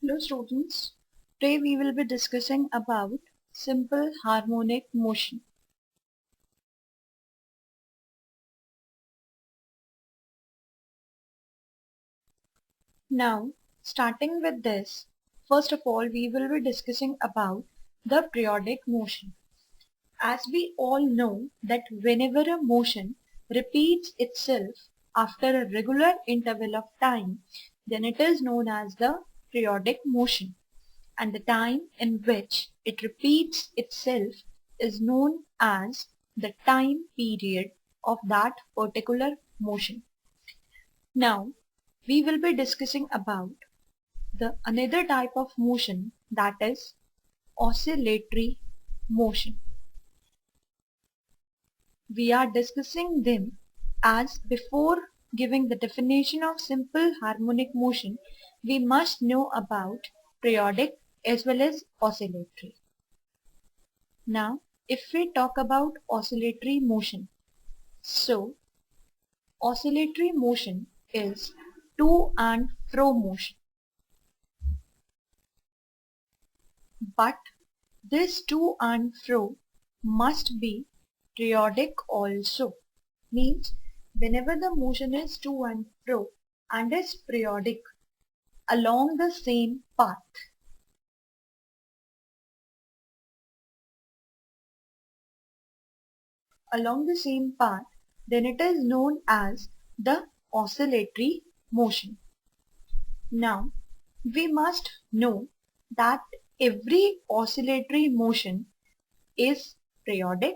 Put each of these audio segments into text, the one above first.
Hello students, today we will be discussing about simple harmonic motion. Now, starting with this, first of all we will be discussing about the periodic motion. As we all know that whenever a motion repeats itself after a regular interval of time, then it is known as the periodic motion. And the time in which it repeats itself is known as the time period of that particular motion. Now, we will be discussing about the another type of motion, that is oscillatory motion. We are discussing them as before giving the definition of simple harmonic motion, we must know about periodic as well as oscillatory. Now, if we talk about oscillatory motion, so oscillatory motion is to and fro motion. But this to and fro must be periodic also. Means whenever the motion is to and fro and is periodic along the same path, then it is known as the oscillatory motion. Now, we must know that every oscillatory motion is periodic,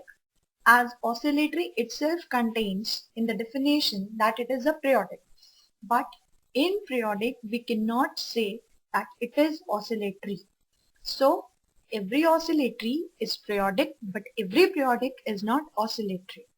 as oscillatory itself contains in the definition that it is a periodic. But in periodic we cannot say that it is oscillatory. So every oscillatory is periodic, but every periodic is not oscillatory.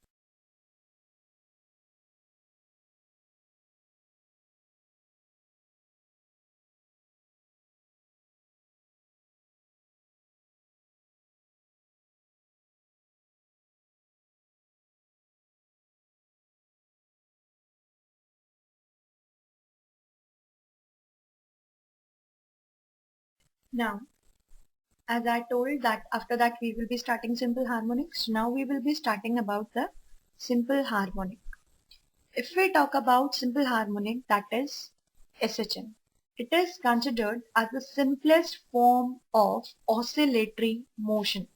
Now, as I told that after that we will be starting simple harmonics, now we will be starting about the simple harmonic. If we talk about simple harmonic, that is SHM. It is considered as the simplest form of oscillatory motion.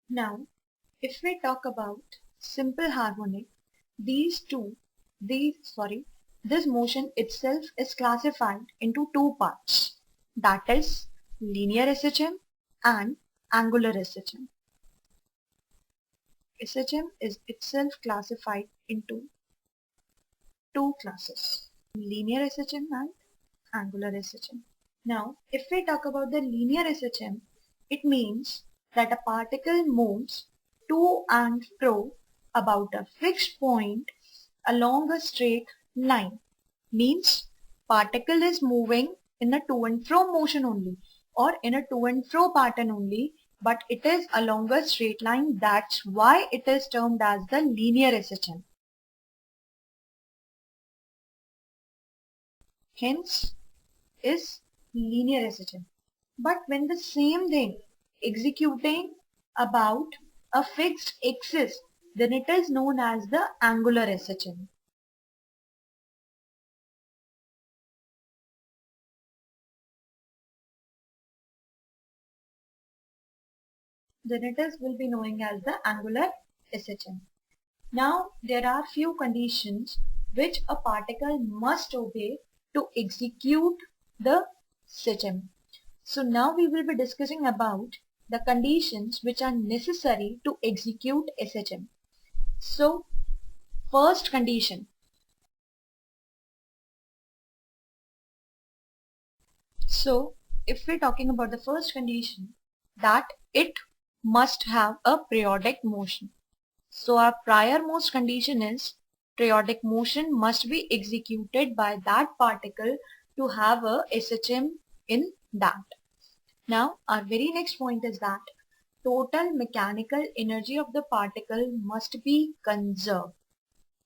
Now, if we talk about simple harmonic, this motion itself is classified into two parts, that is linear SHM and angular SHM. SHM is itself classified into two classes, linear SHM and angular SHM. Now, if we talk about the linear SHM, it means that a particle moves to and fro about a fixed point along a straight line. Means particle is moving in a to and fro motion only, or in a to and fro pattern only, but it is along a straight line. That's why it is termed as the linear SHM. Hence is linear SHM. But when the same thing executing about a fixed axis, then it is known as the angular SHM. Then it is will be known as the angular SHM. Now there are few conditions which a particle must obey to execute the SHM. So now we will be discussing about the conditions which are necessary to execute SHM. So first condition. So if we're talking about the first condition, that it must have a periodic motion. So our prior most condition is periodic motion must be executed by that particle to have a SHM in that. Now our very next point is that total mechanical energy of the particle must be conserved.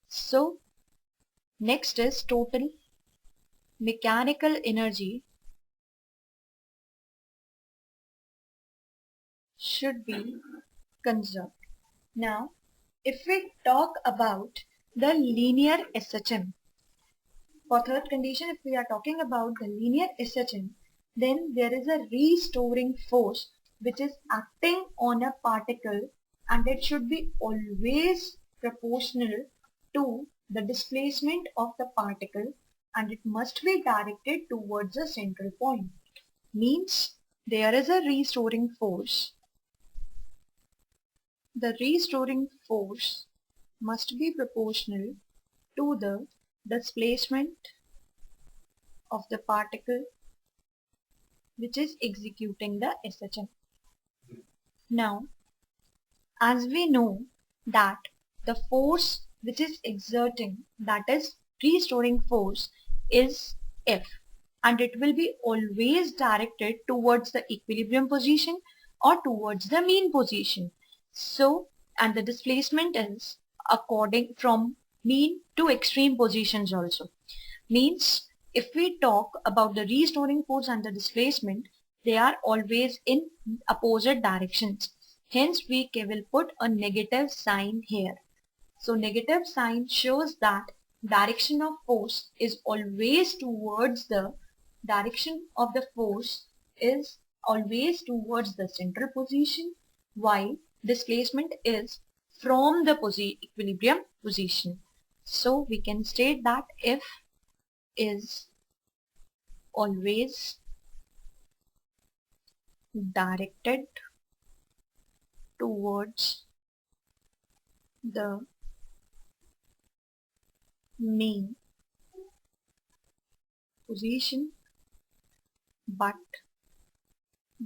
So next is total mechanical energy should be conserved. Now, if we talk about the linear SHM, for third condition, if we are talking about the linear SHM, then there is a restoring force which is acting on a particle, and it should be always proportional to the displacement of the particle, and it must be directed towards the central point. Means there is a restoring force. The restoring force must be proportional to the displacement of the particle which is executing the SHM. Now, as we know that the force which is exerting, that is restoring force, is F, and it will be always directed towards the equilibrium position or towards the mean position. So, and the displacement is according from mean to extreme positions also. Means if we talk about the restoring force and the displacement, they are always in opposite directions. Hence we will put a negative sign here. So negative sign shows that direction of force is always towards the central position, while displacement is from the equilibrium position. So we can state that F is always directed towards the mean position, but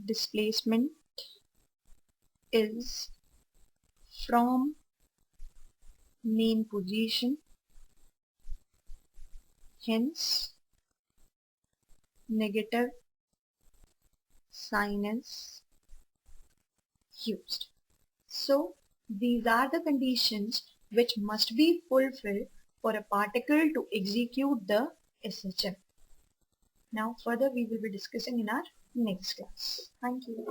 displacement is from mean position. Hence negative sign is used. So these are the conditions which must be fulfilled for a particle to execute the SHM. Now further we will be discussing in our next class. Thank you.